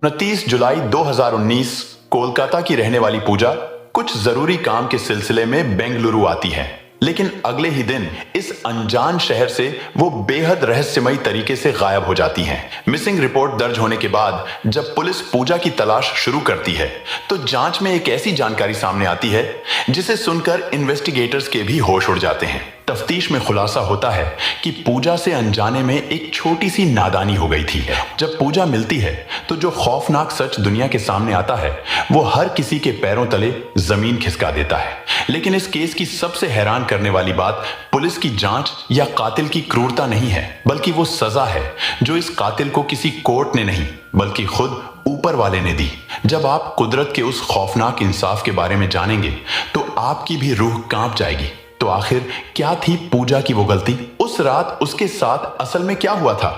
29 जुलाई 2019 कोलकाता की रहने वाली पूजा कुछ जरूरी काम के सिलसिले में बेंगलुरु आती है। लेकिन अगले ही दिन इस अनजान शहर से वो बेहद रहस्यमयी तरीके से गायब हो जाती हैं। मिसिंग रिपोर्ट दर्ज होने के बाद जब पुलिस पूजा की तलाश शुरू करती है तो जांच में एक ऐसी जानकारी सामने आती है जिसे सुनकर इन्वेस्टिगेटर्स के भी होश उड़ जाते हैं। तफ्तीश में खुलासा होता है कि पूजा से अनजाने में एक छोटी सी नादानी हो गई थी। जब पूजा मिलती है तो जो खौफनाक सच दुनिया के सामने आता है वो हर किसी के पैरों तले जमीन खिसका देता है। लेकिन इस केस की सबसे हैरान करने वाली बात पुलिस की जांच या कातिल की क्रूरता नहीं है, बल्कि वो सजा है जो इस कातिल को किसी कोर्ट ने नहीं बल्कि खुद ऊपर वाले ने दी। जब आप कुदरत के उस खौफनाक इंसाफ के बारे में जानेंगे तो आपकी भी रूह कांप जाएगी। तो आखिर क्या थी पूजा की वो गलती? उस रात उसके साथ असल में क्या हुआ था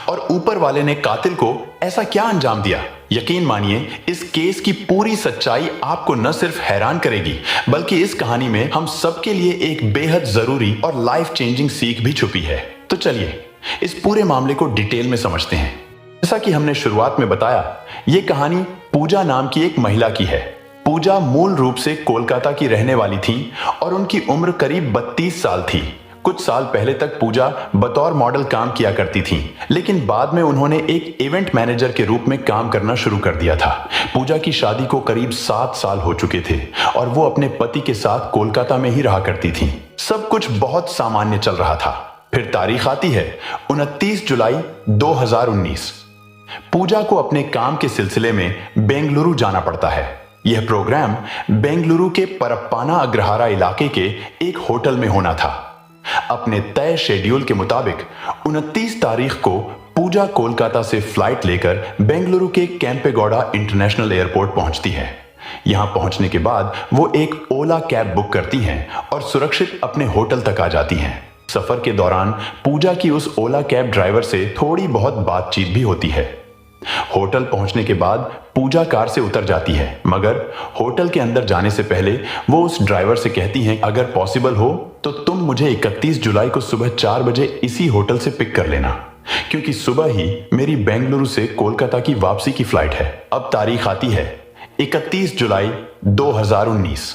और ऊपर वाले ने कातिल को ऐसा क्या अंजाम दिया? यकीन मानिए, इस केस की पूरी सच्चाई आपको न सिर्फ हैरान करेगी बल्कि इस कहानी में हम सबके लिए एक बेहद जरूरी और लाइफ चेंजिंग सीख भी छुपी है। तो चलिए इस पूरे मामले को डिटेल में समझते हैं। जैसा कि हमने शुरुआत में बताया, ये कहानी पूजा नाम की एक महिला की है। पूजा मूल रूप से कोलकाता की रहने वाली थी और उनकी उम्र करीब 32 साल थी। कुछ साल पहले तक पूजा बतौर मॉडल काम किया करती थी, लेकिन बाद में उन्होंने एक इवेंट मैनेजर के रूप में काम करना शुरू कर दिया था। पूजा की शादी को करीब 7 साल हो चुके थे और वो अपने पति के साथ कोलकाता में ही रहा करती थी। सब कुछ बहुत सामान्य चल रहा था। फिर तारीख आती है 29 जुलाई 2019। पूजा को अपने काम के सिलसिले में बेंगलुरु जाना पड़ता है। यह प्रोग्राम बेंगलुरु के परप्पाना अग्रहारा इलाके के एक होटल में होना था। अपने तय शेड्यूल के मुताबिक 29 तारीख को पूजा कोलकाता से फ्लाइट लेकर बेंगलुरु के कैंपेगौड़ा इंटरनेशनल एयरपोर्ट पहुंचती है। यहां पहुंचने के बाद वो एक ओला कैब बुक करती हैं और सुरक्षित अपने होटल तक आ जाती हैं। सफर के दौरान पूजा की उस ओला कैब ड्राइवर से थोड़ी बहुत बातचीत भी होती है। होटल पहुंचने के बाद पूजा कार से उतर जाती है, मगर होटल के अंदर जाने से पहले वो उस ड्राइवर से कहती हैं, अगर पॉसिबल हो तो तुम मुझे 31 जुलाई को सुबह 4 बजे इसी होटल से पिक कर लेना, क्योंकि सुबह ही मेरी बेंगलुरु से कोलकाता की वापसी की फ्लाइट है। अब तारीख आती है 31 जुलाई 2019।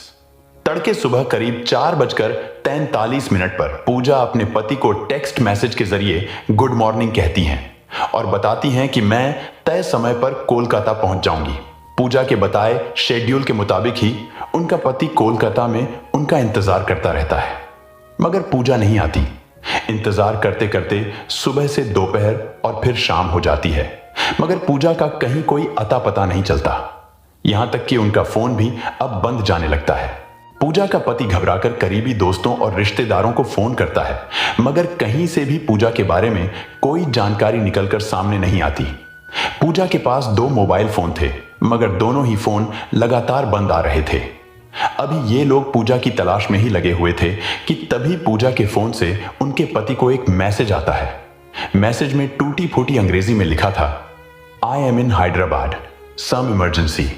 तड़के सुबह करीब 4:43 पर पूजा अपने पति को टेक्स्ट मैसेज के जरिए गुड मॉर्निंग कहती हैं और बताती हैं कि मैं तय समय पर कोलकाता पहुंच जाऊंगी। पूजा के बताए शेड्यूल के मुताबिक ही उनका पति कोलकाता में उनका इंतजार करता रहता है, मगर पूजा नहीं आती। इंतजार करते करते सुबह से दोपहर और फिर शाम हो जाती है, मगर पूजा का कहीं कोई अता पता नहीं चलता। यहां तक कि उनका फोन भी अब बंद जाने लगता है। पूजा का पति घबराकर करीबी दोस्तों और रिश्तेदारों को फोन करता है, मगर कहीं से भी पूजा के बारे में कोई जानकारी निकलकर सामने नहीं आती। पूजा के पास 2 मोबाइल फोन थे, मगर दोनों ही फोन लगातार बंद आ रहे थे। अभी ये लोग पूजा की तलाश में ही लगे हुए थे कि तभी पूजा के फोन से उनके पति को एक मैसेज आता है। मैसेज में टूटी फूटी अंग्रेजी में लिखा था, I am in Hyderabad, some emergency,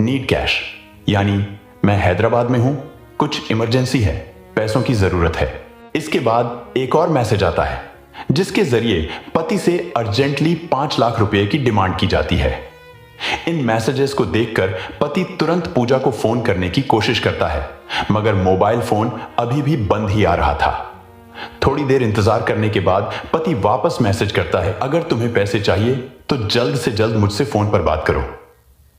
need cash. यानी मैं हैदराबाद में हूं, कुछ इमरजेंसी है, पैसों की जरूरत है। इसके बाद एक और मैसेज आता है जिसके जरिए पति से अर्जेंटली 5 लाख रुपए की डिमांड की जाती है। इन मैसेजेस को देखकर पति तुरंत पूजा को फोन करने की कोशिश करता है, मगर मोबाइल फोन अभी भी बंद ही आ रहा था। थोड़ी देर इंतजार करने के बाद पति वापस मैसेज करता है, अगर तुम्हें पैसे चाहिए तो जल्द से जल्द मुझसे फोन पर बात करो।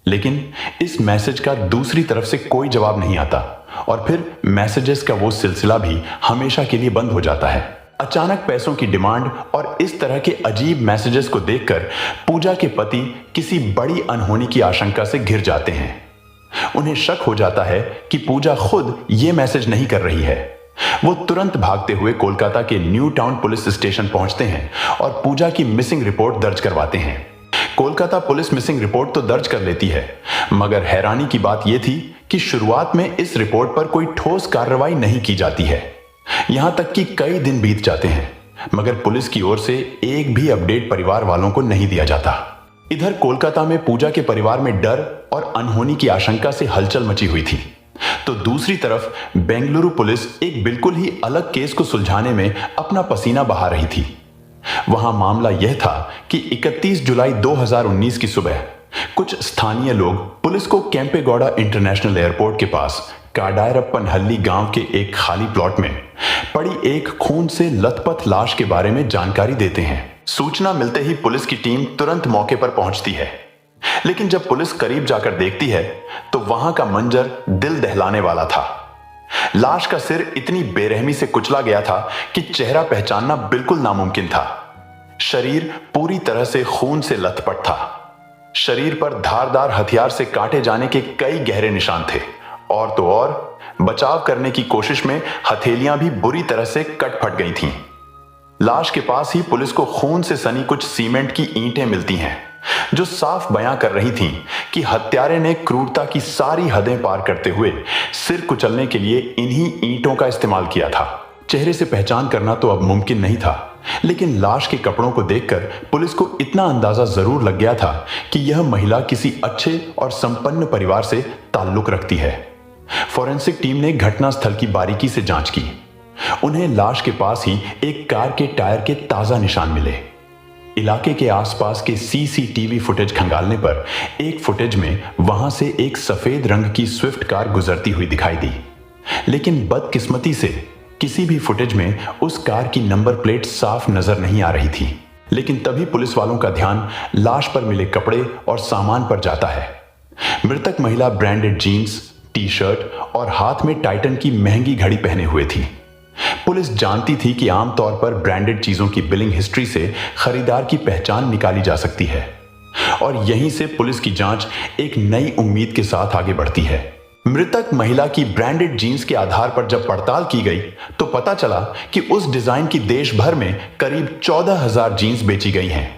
लेकिन इस मैसेज का दूसरी तरफ से कोई जवाब नहीं आता और फिर मैसेजेस का वो सिलसिला भी हमेशा के लिए बंद हो जाता है। अचानक पैसों की डिमांड और इस तरह के अजीब मैसेजेस को देखकर पूजा के पति किसी बड़ी अनहोनी की आशंका से घिर जाते हैं। उन्हें शक हो जाता है कि पूजा खुद ये मैसेज नहीं कर रही है। वो तुरंत भागते हुए कोलकाता के न्यू टाउन पुलिस स्टेशन पहुंचते हैं और पूजा की मिसिंग रिपोर्ट दर्ज करवाते हैं। कोलकाता पुलिस मिसिंग रिपोर्ट तो दर्ज कर लेती है, मगर हैरानी की बात यह थी कि शुरुआत में इस रिपोर्ट पर कोई ठोस कार्रवाई नहीं की जाती है। यहां तक कि कई दिन बीत जाते हैं, मगर पुलिस की ओर से एक भी अपडेट परिवार वालों को नहीं दिया जाता। इधर कोलकाता में पूजा के परिवार में डर और अनहोनी की आशंका से हलचल मची हुई थी, तो दूसरी तरफ बेंगलुरु पुलिस एक बिल्कुल ही अलग केस को सुलझाने में अपना पसीना बहा रही थी। वहां मामला यह था कि 31 जुलाई 2019 की सुबह कुछ स्थानीय लोग पुलिस को केम्पेगौड़ा इंटरनेशनल एयरपोर्ट के पास काडायरप्पनहल्ली गांव के एक खाली प्लॉट में पड़ी एक खून से लथपथ लाश के बारे में जानकारी देते हैं। सूचना मिलते ही पुलिस की टीम तुरंत मौके पर पहुंचती है, लेकिन जब पुलिस करीब जाकर देखती है तो वहां का मंजर दिल दहलाने वाला था। लाश का सिर इतनी बेरहमी से कुचला गया था कि चेहरा पहचानना बिल्कुल नामुमकिन था। शरीर पूरी तरह से खून से लथपथ था। शरीर पर धारदार हथियार से काटे जाने के कई गहरे निशान थे, और तो और बचाव करने की कोशिश में हथेलियां भी बुरी तरह से कट फट गई थीं। लाश के पास ही पुलिस को खून से सनी कुछ सीमेंट की ईंटें मिलती हैं, जो साफ बयां कर रही थीं कि हत्यारे ने क्रूरता की सारी हदें पार करते हुए सिर कुचलने के लिए इन्हीं ईंटों का इस्तेमाल किया था। चेहरे से पहचान करना तो अब मुमकिन नहीं था, लेकिन लाश के कपड़ों को देखकर पुलिस को इतना अंदाजा जरूर लग गया था कि यह महिला किसी अच्छे और संपन्न परिवार से ताल्लुक रखती है। फॉरेंसिक टीम ने घटनास्थल की बारीकी से जांच की। उन्हें लाश के पास ही एक कार के टायर के ताजा निशान मिले। इलाके के आसपास के सीसीटीवी फुटेज खंगालने पर एक फुटेज में वहां से एक सफेद रंग की स्विफ्ट कार गुजरती हुई दिखाई दी, लेकिन बदकिस्मती से किसी भी फुटेज में उस कार की नंबर प्लेट साफ नजर नहीं आ रही थी। लेकिन तभी पुलिस वालों का ध्यान लाश पर मिले कपड़े और सामान पर जाता है। मृतक महिला ब्रांडेड जीन्स, टी शर्ट और हाथ में टाइटन की महंगी घड़ी पहने हुए थी। पुलिस जानती थी कि आमतौर पर ब्रांडेड चीजों की बिलिंग हिस्ट्री से खरीदार की पहचान निकाली जा सकती है, और यहीं से पुलिस की जांच एक नई उम्मीद के साथ आगे बढ़ती है। मृतक महिला की ब्रांडेड जीन्स के आधार पर जब पड़ताल की गई तो पता चला कि उस डिजाइन की देश भर में करीब 14,000 जीन्स बेची गई हैं।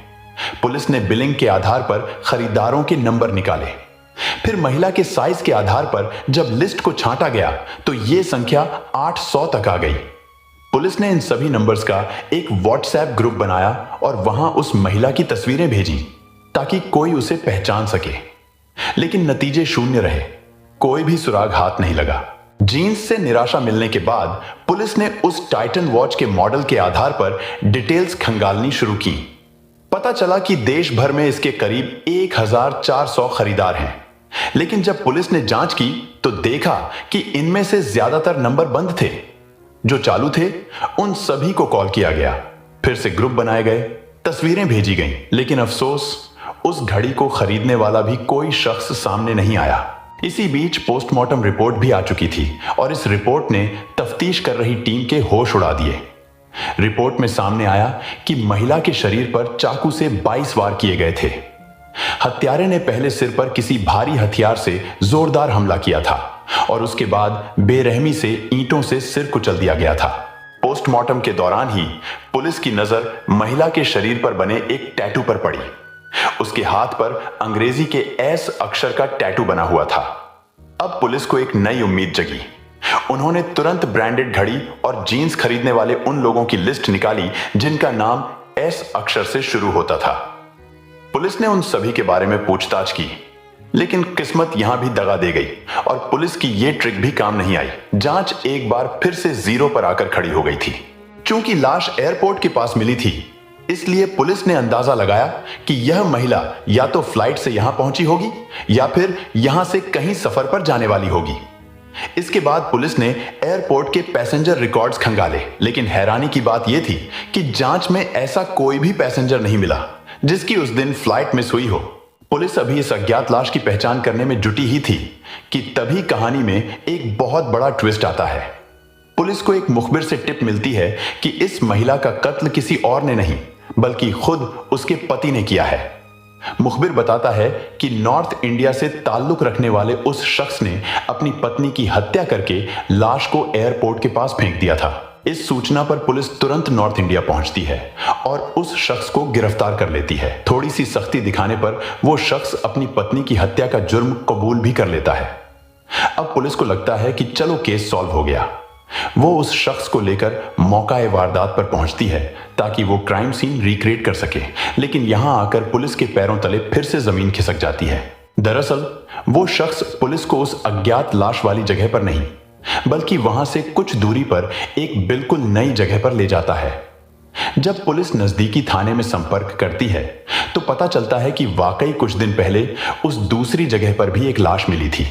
पुलिस ने बिलिंग के आधार पर खरीदारों के नंबर निकाले। फिर महिला के साइज के आधार पर जब लिस्ट को छांटा गया तो यह संख्या 800 तक आ गई। पुलिस ने इन सभी नंबर्स का एक व्हाट्सएप ग्रुप बनाया और वहां उस महिला की तस्वीरें भेजी ताकि कोई उसे पहचान सके, लेकिन नतीजे शून्य रहे। कोई भी सुराग हाथ नहीं लगा। जीन्स से निराशा मिलने के बाद पुलिस ने उस टाइटन वॉच के मॉडल के आधार पर डिटेल्स खंगालनी शुरू की। पता चला कि देश भर में इसके करीब 1400 खरीदार हैं, लेकिन जब पुलिस ने जांच की तो देखा कि इनमें से ज्यादातर नंबर बंद थे। जो चालू थे उन सभी को कॉल किया गया, फिर से ग्रुप बनाए गए, तस्वीरें भेजी गईं, लेकिन अफसोस उस घड़ी को खरीदने वाला भी कोई शख्स सामने नहीं आया। इसी बीच पोस्टमार्टम रिपोर्ट भी आ चुकी थी और इस रिपोर्ट ने तफ्तीश कर रही टीम के होश उड़ा दिए। रिपोर्ट में सामने आया कि महिला के शरीर पर चाकू से 22 वार किए गए थे। हत्यारे ने पहले सिर पर किसी भारी हथियार से जोरदार हमला किया था और उसके बाद बेरहमी से ईंटों से सिर कुचल दिया गया था। पोस्टमार्टम के दौरान ही पुलिस की नजर महिला के शरीर पर बने एक टैटू पर पड़ी। उसके हाथ पर अंग्रेजी के एस अक्षर का टैटू बना हुआ था। अब पुलिस को एक नई उम्मीद जगी। उन्होंने तुरंत ब्रांडेड घड़ी और जीन्स खरीदने वाले उन लोगों की लिस्ट निकाली जिनका नाम एस अक्षर से शुरू होता था। पुलिस ने उन सभी के बारे में पूछताछ की, लेकिन किस्मत यहां भी दगा दे गई और पुलिस की यह ट्रिक भी काम नहीं आई। जांच एक बार फिर से जीरो पर आकर खड़ी हो गई थी। चूंकि लाश एयरपोर्ट के पास मिली थी, इसलिए पुलिस ने अंदाजा लगाया कि यह महिला या तो फ्लाइट से यहां पहुंची होगी या फिर यहां से कहीं सफर पर जाने वाली होगी। इसके बाद पुलिस ने एयरपोर्ट के पैसेंजर रिकॉर्ड्स खंगाले, लेकिन हैरानी की बात यह थी कि जांच में ऐसा कोई भी पैसेंजर नहीं मिला जिसकी उस दिन फ्लाइट मिस हुई हो। पुलिस अभी इस अज्ञात लाश की पहचान करने में जुटी ही थी कि तभी कहानी में एक बहुत बड़ा ट्विस्ट आता है। पुलिस को एक मुखबिर से टिप मिलती है कि इस महिला का कत्ल किसी और ने नहीं बल्कि खुद उसके पति ने किया है। मुखबिर बताता है कि नॉर्थ इंडिया से ताल्लुक रखने वाले उस शख्स ने अपनी पत्नी की हत्या करके लाश को एयरपोर्ट के पास फेंक दिया था। इस सूचना पर पुलिस तुरंत नॉर्थ इंडिया पहुंचती है और उस शख्स को गिरफ्तार कर लेती है। थोड़ी सी सख्ती दिखाने पर वो शख्स अपनी पत्नी की हत्या का जुर्म कबूल भी कर लेता है। अब पुलिस को लगता है कि चलो केस सॉल्व हो गया। वो उस शख्स को लेकर मौका-ए वारदात पर पहुंचती है ताकि वो क्राइम सीन रिक्रिएट कर सके, लेकिन यहां आकर पुलिस के पैरों तले फिर से जमीन खिसक जाती है। दरअसल वो शख्स पुलिस को उस अज्ञात लाश वाली जगह पर नहीं बल्कि वहां से कुछ दूरी पर एक बिल्कुल नई जगह पर ले जाता है। जब पुलिस नजदीकी थाने में संपर्क करती है तो पता चलता है कि वाकई कुछ दिन पहले उस दूसरी जगह पर भी एक लाश मिली थी।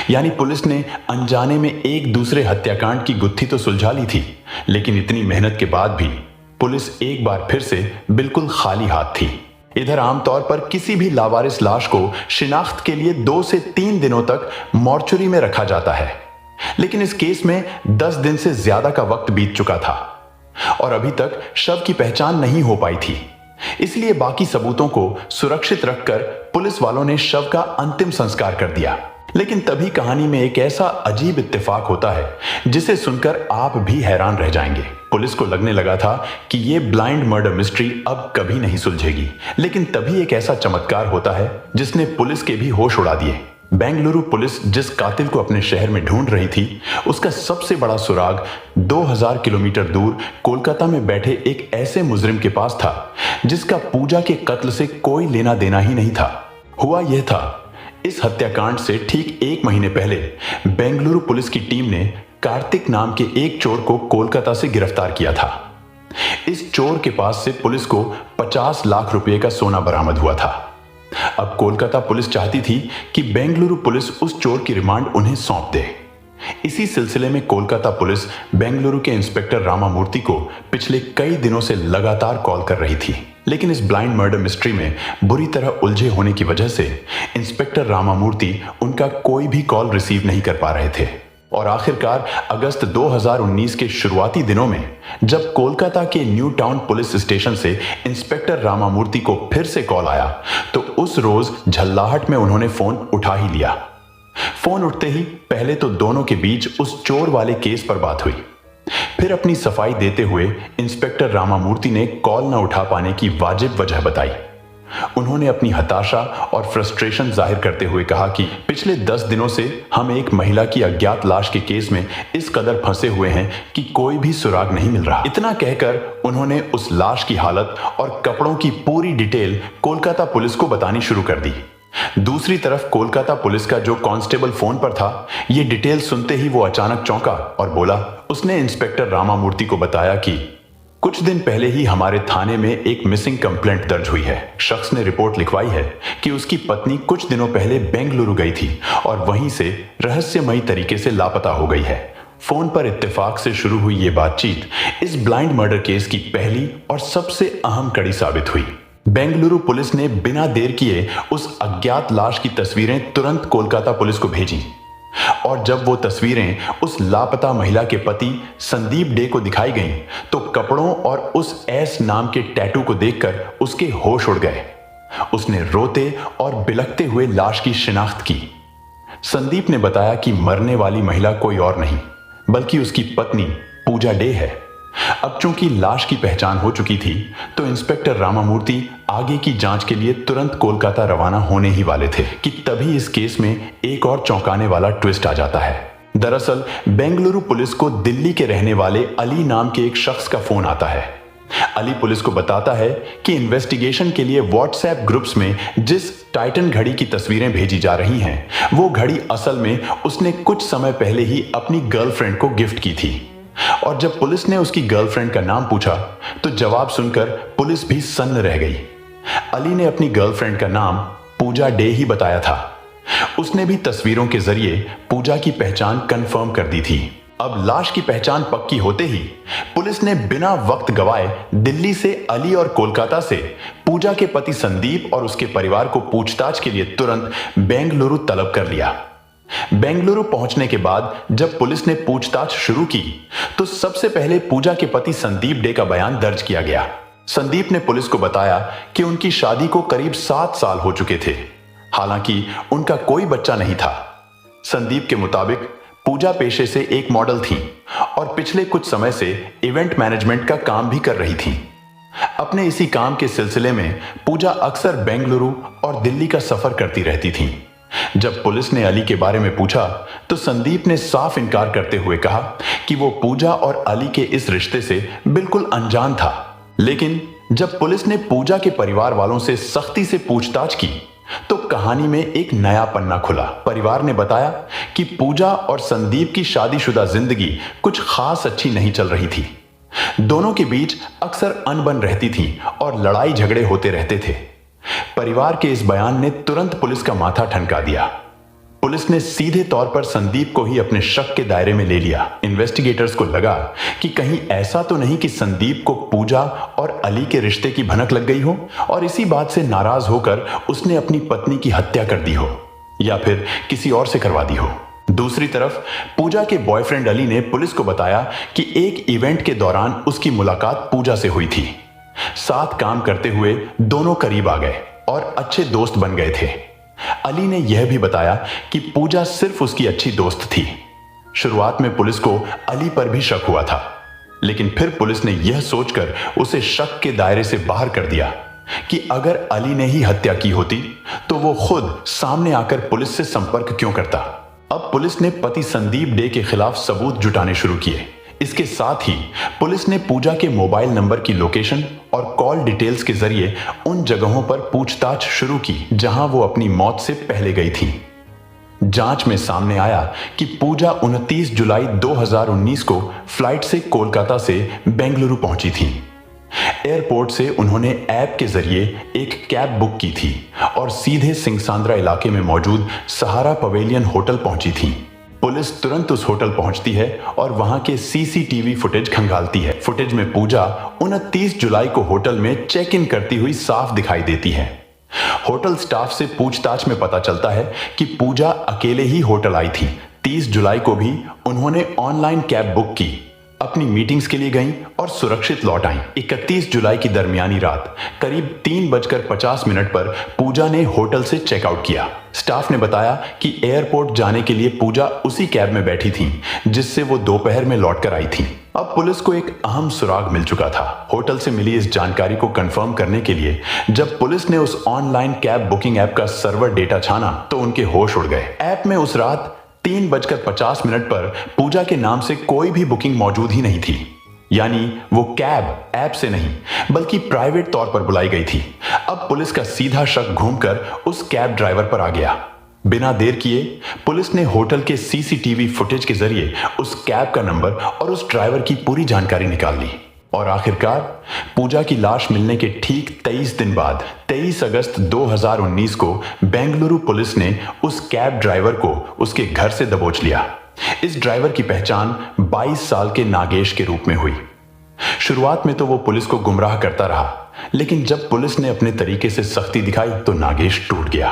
यानी पुलिस ने अनजाने में एक दूसरे हत्याकांड की गुत्थी तो सुलझा ली थी, लेकिन इतनी मेहनत के बाद भी पुलिस एक बार फिर से बिल्कुल खाली हाथ थी। इधर आमतौर पर किसी भी लावारिस लाश को शिनाख्त के लिए 2 से 3 दिनों तक मॉर्चुरी में रखा जाता है, लेकिन इस केस में 10 दिन से ज्यादा का वक्त बीत चुका था और अभी तक शव की पहचान नहीं हो पाई थी। इसलिए बाकी सबूतों को सुरक्षित रखकर पुलिस वालों ने शव का अंतिम संस्कार कर दिया। लेकिन तभी कहानी में एक ऐसा अजीब इत्तेफाक होता है जिसे सुनकर आप भी हैरान रह जाएंगे। पुलिस को लगने लगा था कि यह ब्लाइंड मर्डर मिस्ट्री अब कभी नहीं सुलझेगी, लेकिन तभी एक ऐसा चमत्कार होता है जिसने पुलिस के भी होश उड़ा दिए। बेंगलुरु पुलिस जिस कातिल को अपने शहर में ढूंढ रही थी, उसका सबसे बड़ा सुराग 2000 किलोमीटर दूर कोलकाता में बैठे एक ऐसे मुजरिम के पास था जिसका पूजा के कत्ल से कोई लेना देना ही नहीं था। हुआ यह था, इस हत्याकांड से ठीक 1 महीने पहले बेंगलुरु पुलिस की टीम ने कार्तिक नाम के एक चोर को कोलकाता से गिरफ्तार किया था। इस चोर के पास से पुलिस को 50 लाख रुपए का सोना बरामद हुआ था। अब कोलकाता पुलिस चाहती थी कि बेंगलुरु पुलिस उस चोर की रिमांड उन्हें सौंप दे। इसी सिलसिले में कोलकाता पुलिस बेंगलुरु के इंस्पेक्टर रामामूर्ति को पिछले कई दिनों से लगातार कॉल कर रही थी, लेकिन इस ब्लाइंड मर्डर मिस्ट्री में बुरी तरह उलझे होने की वजह से इंस्पेक्टर रामामूर्ति उनका कोई भी कॉल रिसीव नहीं कर पा रहे थे। और आखिरकार अगस्त 2019 के शुरुआती दिनों में जब कोलकाता के न्यू टाउन पुलिस स्टेशन से इंस्पेक्टर रामामूर्ति को फिर से कॉल आया तो उस रोज झल्लाहट में उन्होंने फोन उठा ही लिया। फोन उठते ही पहले तो दोनों के बीच उस चोर वाले केस पर बात हुई। फिर अपनी सफाई देते हुए इंस्पेक्टर रामामूर्ति ने कॉल न उठा पाने की वाजिब वजह बताई। उन्होंने अपनी हताशा और फ्रस्ट्रेशन जाहिर करते हुए कहा कि पिछले 10 दिनों से हम एक महिला की अज्ञात लाश के केस में इस कदर फंसे हुए हैं कि कोई भी सुराग नहीं मिल रहा। इतना कहकर उन्होंने उस लाश की हालत और कपड़ों की पूरी डिटेल कोलकाता पुलिस को बतानी शुरू कर दी। दूसरी तरफ कोलकाता पुलिस का जो कांस्टेबल फोन पर था, ये डिटेल सुनते ही वो अचानक चौंका और बोला। उसने इंस्पेक्टर रामामूर्ति को बताया कि कुछ दिन पहले ही हमारे थाने में एक मिसिंग कंप्लेंट दर्ज हुई है। शख्स ने रिपोर्ट लिखवाई है कि उसकी पत्नी कुछ दिनों पहले बेंगलुरु गई थी और वहीं से रहस्यमयी तरीके से लापता हो गई है। फोन पर इत्तेफाक से शुरू हुई ये बातचीत इस ब्लाइंड मर्डर केस की पहली और सबसे अहम कड़ी साबित हुई। बेंगलुरु पुलिस ने बिना देर किए उस अज्ञात लाश की तस्वीरें तुरंत कोलकाता पुलिस को भेजी और जब वो तस्वीरें उस लापता महिला के पति संदीप डे को दिखाई गईं, तो कपड़ों और उस एस नाम के टैटू को देखकर उसके होश उड़ गए। उसने रोते और बिलखते हुए लाश की शिनाख्त की। संदीप ने बताया कि मरने वाली महिला कोई और नहीं बल्कि उसकी पत्नी पूजा डे है। अब चूंकि लाश की पहचान हो चुकी थी तो इंस्पेक्टर रामामूर्ति आगे की जांच के लिए तुरंत कोलकाता रवाना होने ही वाले थे कि तभी इस केस में एक और चौंकाने वाला ट्विस्ट आ जाता है। दरअसल बेंगलुरु पुलिस को दिल्ली के रहने वाले अली नाम के एक शख्स का फोन आता है। अली पुलिस को बताता है कि इन्वेस्टिगेशन के लिए व्हाट्सएप ग्रुप्स में जिस टाइटन घड़ी की तस्वीरें भेजी जा रही हैं, वो घड़ी असल में उसने कुछ समय पहले ही अपनी गर्लफ्रेंड को गिफ्ट की थी। और जब पुलिस ने उसकी गर्लफ्रेंड का नाम पूछा तो जवाब सुनकर पुलिस भी सन्न रह गई। अली ने अपनी गर्लफ्रेंड का नाम पूजा डे ही बताया था। उसने भी तस्वीरों के जरिए पूजा की पहचान कंफर्म कर दी थी। अब लाश की पहचान पक्की होते ही पुलिस ने बिना वक्त गवाए दिल्ली से अली और कोलकाता से पूजा के पति संदीप और उसके परिवार को पूछताछ के लिए तुरंत बेंगलुरु तलब कर लिया। बेंगलुरु पहुंचने के बाद जब पुलिस ने पूछताछ शुरू की तो सबसे पहले पूजा के पति संदीप डे का बयान दर्ज किया गया। संदीप ने पुलिस को बताया कि उनकी शादी को करीब 7 साल हो चुके थे, हालांकि उनका कोई बच्चा नहीं था। संदीप के मुताबिक पूजा पेशे से एक मॉडल थी और पिछले कुछ समय से इवेंट मैनेजमेंट का काम भी कर रही थी। अपने इसी काम के सिलसिले में पूजा अक्सर बेंगलुरु और दिल्ली का सफर करती रहती थी। जब पुलिस ने अली के बारे में पूछा तो संदीप ने साफ इनकार करते हुए कहा कि वो पूजा और अली के इस रिश्ते से बिल्कुल अनजान था। लेकिन जब पुलिस ने पूजा के परिवार वालों से सख्ती से पूछताछ की तो कहानी में एक नया पन्ना खुला। परिवार ने बताया कि पूजा और संदीप की शादीशुदा जिंदगी कुछ खास अच्छी नहीं चल रही थी। दोनों के बीच अक्सर अनबन रहती थी और लड़ाई झगड़े होते रहते थे। परिवार के इस बयान ने तुरंत पुलिस का माथा ठनका दिया। पुलिस ने सीधे तौर पर संदीप को ही अपने शक के दायरे में ले लिया। इन्वेस्टिगेटर्स को लगा कि कहीं ऐसा तो नहीं कि संदीप को पूजा और अली के रिश्ते की भनक लग गई हो और इसी बात से नाराज होकर उसने अपनी पत्नी की हत्या कर दी हो या फिर किसी और से करवा दी हो। दूसरी तरफ पूजा के बॉयफ्रेंड अली ने पुलिस को बताया कि एक इवेंट के दौरान उसकी मुलाकात पूजा से हुई थी। साथ काम करते हुए दोनों करीब आ गए और अच्छे दोस्त बन गए थे। अली ने यह भी बताया कि पूजा सिर्फ उसकी अच्छी दोस्त थी। शुरुआत में पुलिस को अली पर भी शक हुआ था, लेकिन फिर पुलिस ने यह सोचकर उसे शक के दायरे से बाहर कर दिया कि अगर अली ने ही हत्या की होती तो वो खुद सामने आकर पुलिस से संपर्क क्यों करता। अब पुलिस ने पति संदीप डे के खिलाफ सबूत जुटाने शुरू किए। इसके साथ ही पुलिस ने पूजा के मोबाइल नंबर की लोकेशन और कॉल डिटेल्स के जरिए उन जगहों पर पूछताछ शुरू की जहां वो अपनी मौत से पहले गई थी। जांच में सामने आया कि पूजा 29 जुलाई 2019 को फ्लाइट से कोलकाता से बेंगलुरु पहुंची थी। एयरपोर्ट से उन्होंने ऐप के जरिए एक कैब बुक की थी और सीधे सिंगसांद्रा इलाके में मौजूद सहारा पवेलियन होटल पहुंची थी। पुलिस तुरंत उस होटल पहुंचती है और वहां के सीसीटीवी फुटेज खंगालती है। फुटेज में पूजा 29 जुलाई को होटल में चेक इन करती हुई साफ दिखाई देती है। होटल स्टाफ से पूछताछ में पता चलता है कि पूजा अकेले ही होटल आई थी। 30 जुलाई को भी उन्होंने ऑनलाइन कैब बुक की, अपनी मीटिंग्स के लिए गईं और सुरक्षित लौट आईं। 31 जुलाई की दरमियानी रात करीब 3:50 पर पूजा ने होटल से चेकआउट किया। स्टाफ ने बताया कि एयरपोर्ट जाने के लिए पूजा उसी कैब में बैठी थी जिससे वो दोपहर में लौटकर आई थी। अब पुलिस को एक अहम सुराग मिल चुका था। होटल से मिली इस जानकारी को कंफर्म करने के लिए जब पुलिस ने उस ऑनलाइन कैब बुकिंग ऐप का सर्वर डेटा छाना तो उनके होश उड़ गए। ऐप में उस रात 3:50 पर पूजा के नाम से कोई भी बुकिंग मौजूद ही नहीं थी, यानी वो कैब ऐप से नहीं बल्कि प्राइवेट तौर पर बुलाई गई थी। अब पुलिस का सीधा शक घूमकर उस कैब ड्राइवर पर आ गया। बिना देर किए पुलिस ने होटल के सीसीटीवी फुटेज के जरिए उस कैब का नंबर और उस ड्राइवर की पूरी जानकारी निकाल ली और आखिरकार पूजा की लाश मिलने के ठीक 23 दिन बाद 23 अगस्त 2019 को बेंगलुरु पुलिस ने उस कैब ड्राइवर को उसके घर से दबोच लिया। इस ड्राइवर की पहचान 22 साल के नागेश के रूप में हुई। शुरुआत में तो वो पुलिस को गुमराह करता रहा, लेकिन जब पुलिस ने अपने तरीके से सख्ती दिखाई तो नागेश टूट गया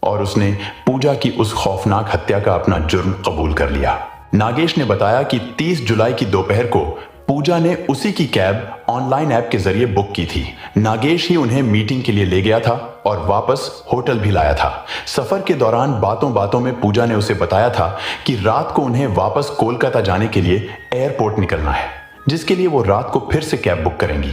और उसने पूजा की उस खौफनाक हत्या का अपना जुर्म कबूल कर लिया। नागेश ने बताया कि 30 जुलाई की दोपहर को पूजा ने उसी की कैब ऑनलाइन ऐप के जरिए बुक की थी। नागेश ही उन्हें मीटिंग के लिए ले गया था और वापस होटल भी लाया था। सफर के दौरान बातों बातों में पूजा ने उसे बताया था कि रात को उन्हें वापस कोलकाता जाने के लिए एयरपोर्ट निकलना है, जिसके लिए वो रात को फिर से कैब बुक करेंगी।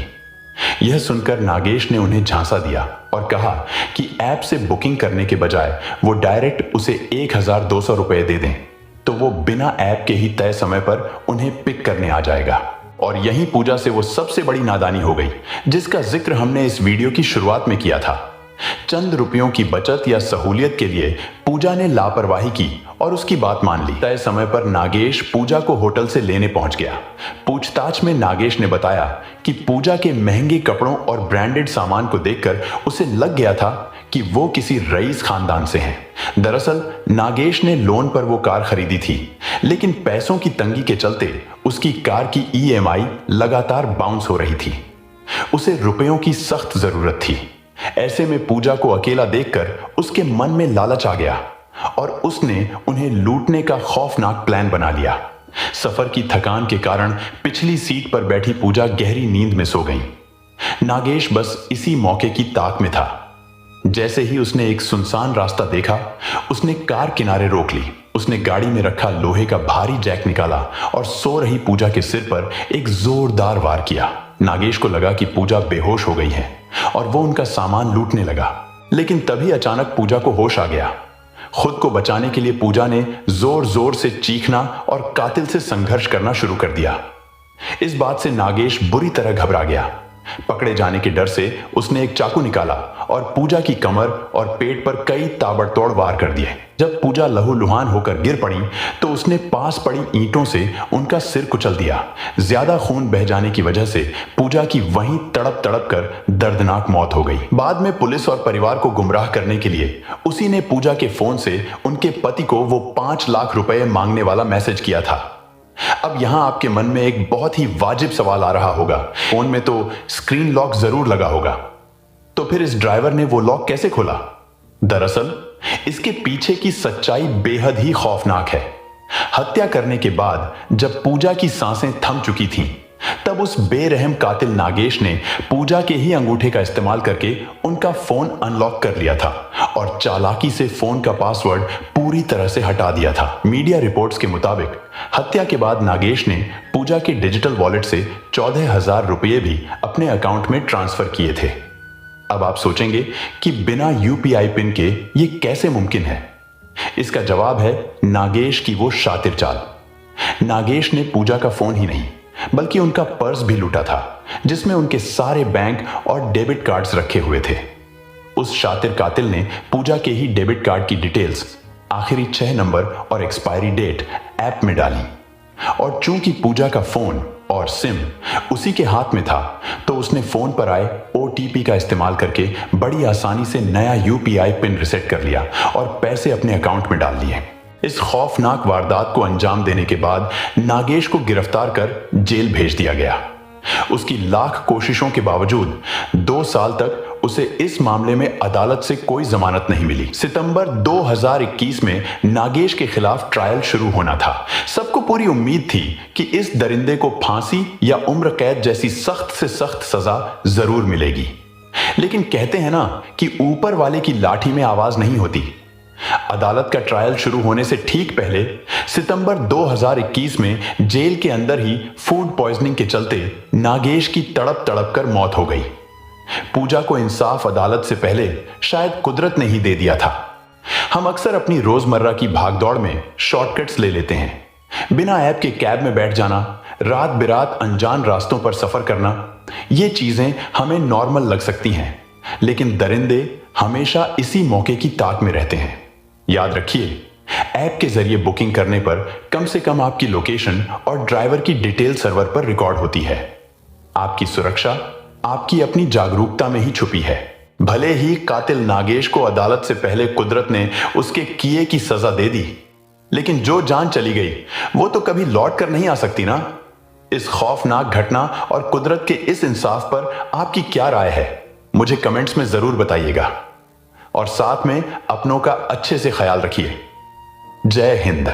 यह सुनकर नागेश ने उन्हें झांसा दिया और कहा कि ऐप से बुकिंग करने के बजाय वो डायरेक्ट उसे 1200 रुपए दे दें तो वो बिना ऐप के ही तय समय पर उन्हें पिक करने आ जाएगा। और यहीं पूजा से वो सबसे बड़ी नादानी हो गई जिसका जिक्र हमने इस वीडियो की शुरुआत में किया था। चंद रुपयों की बचत या सहूलियत के लिए पूजा ने लापरवाही की और उसकी बात मान ली। तय समय पर नागेश पूजा को होटल से लेने पहुंच गया। पूछताछ में नागेश ने बताया कि पूजा के महंगे कपड़ों और ब्रांडेड सामान को देखकर उसे लग गया था कि वो किसी रईस खानदान से हैं। दरअसल नागेश ने लोन पर वो कार खरीदी थी, लेकिन पैसों की तंगी के चलते उसकी कार की ईएमआई लगातार बाउंस हो रही थी। उसे रुपयों की सख्त जरूरत थी। ऐसे में पूजा को अकेला देखकर उसके मन में लालच आ गया और उसने उन्हें लूटने का खौफनाक प्लान बना लिया। सफर की थकान के कारण पिछली सीट पर बैठी पूजा गहरी नींद में सो गई। नागेश बस इसी मौके की ताक में था। जैसे ही उसने एक सुनसान रास्ता देखा, उसने कार किनारे रोक ली। उसने गाड़ी में रखा लोहे का भारी जैक निकाला और सो रही पूजा के सिर पर एक जोरदार वार किया। नागेश को लगा कि पूजा बेहोश हो गई है और वो उनका सामान लूटने लगा, लेकिन तभी अचानक पूजा को होश आ गया। खुद को बचाने के लिए पूजा ने जोर जोर से चीखना और कातिल से संघर्ष करना शुरू कर दिया। इस बात से नागेश बुरी तरह घबरा गया। पकड़े जाने के डर से उसने एक चाकू निकाला और पूजा की कमर और पेट पर कई ताबड़तोड़ वार कर दिए। जब पूजा लहूलुहान होकर गिर पड़ी तो उसने पास पड़ी ईंटों से उनका सिर कुचल दिया। ज्यादा खून बह जाने की वजह से पूजा की वहीं तड़प तड़प कर दर्दनाक मौत हो गई। बाद में पुलिस और परिवार को गुमराह करने के लिए उसी ने पूजा के फोन से उनके पति को वो 5 लाख रुपए मांगने वाला मैसेज किया था। अब यहां आपके मन में एक बहुत ही वाजिब सवाल आ रहा होगा, फोन में तो स्क्रीन लॉक जरूर लगा होगा, तो फिर इस ड्राइवर ने वो लॉक कैसे खोला? दरअसल इसके पीछे की सच्चाई बेहद ही खौफनाक है। हत्या करने के बाद जब पूजा की सांसें थम चुकी थीं, तब उस बेरहम कातिल नागेश ने पूजा के ही अंगूठे का इस्तेमाल करके उनका फोन अनलॉक कर लिया था और चालाकी से फोन का पासवर्ड पूरी तरह से हटा दिया था। मीडिया रिपोर्ट्स के मुताबिक हत्या के बाद नागेश ने पूजा के डिजिटल वॉलेट से 14,000 रुपये भी अपने अकाउंट में ट्रांसफर किए थे। अब आप सोचेंगे कि बिना यूपीआई पिन के ये कैसे मुमकिन है? इसका जवाब है नागेश की वो शातिर चाल। नागेश ने पूजा का फोन ही नहीं बल्कि उनका पर्स भी लूटा था, जिसमें उनके सारे बैंक और डेबिट कार्ड्स रखे हुए थे। उस शातिर कातिल ने पूजा के ही डेबिट कार्ड की डिटेल्स, आखिरी 6 नंबर और एक्सपायरी डेट ऐप में डाली, और चूंकि पूजा का फोन और सिम उसी के हाथ में था, तो उसने फोन पर आए ओटीपी का इस्तेमाल करके बड़ी आसानी से नया यूपीआई पिन रिसेट कर लिया और पैसे अपने अकाउंट में डाल लिए। इस खौफनाक वारदात को अंजाम देने के बाद नागेश को गिरफ्तार कर जेल भेज दिया गया। उसकी लाख कोशिशों के बावजूद 2 साल तक उसे इस मामले में अदालत से कोई जमानत नहीं मिली। सितंबर 2021 में नागेश के खिलाफ ट्रायल शुरू होना था। सबको पूरी उम्मीद थी कि इस दरिंदे को फांसी या उम्र कैद जैसी सख्त से सख्त सजा जरूर मिलेगी। लेकिन कहते हैं ना कि ऊपर वाले की लाठी में आवाज नहीं होती। अदालत का ट्रायल शुरू होने से ठीक पहले सितंबर 2021 में जेल के अंदर ही फूड पॉइजनिंग के चलते नागेश की तड़प तड़प कर मौत हो गई। पूजा को इंसाफ अदालत से पहले शायद कुदरत ने ही दे दिया था। हम अक्सर अपनी रोजमर्रा की भागदौड़ में शॉर्टकट्स ले लेते हैं। बिना ऐप के कैब में बैठ जाना, रात बिरात अनजान रास्तों पर सफर करना, ये चीजें हमें नॉर्मल लग सकती हैं, लेकिन दरिंदे हमेशा इसी मौके की ताक में रहते हैं। याद रखिए, ऐप के जरिए बुकिंग करने पर कम से कम आपकी लोकेशन और ड्राइवर की डिटेल सर्वर पर रिकॉर्ड होती है। आपकी सुरक्षा आपकी अपनी जागरूकता में ही छुपी है। भले ही कातिल नागेश को अदालत से पहले कुदरत ने उसके किए की सजा दे दी, लेकिन जो जान चली गई वो तो कभी लौट कर नहीं आ सकती ना। इस खौफनाक घटना और कुदरत के इस इंसाफ पर आपकी क्या राय है? मुझे कमेंट्स में जरूर बताइएगा, और साथ में अपनों का अच्छे से ख्याल रखिए। जय हिंद।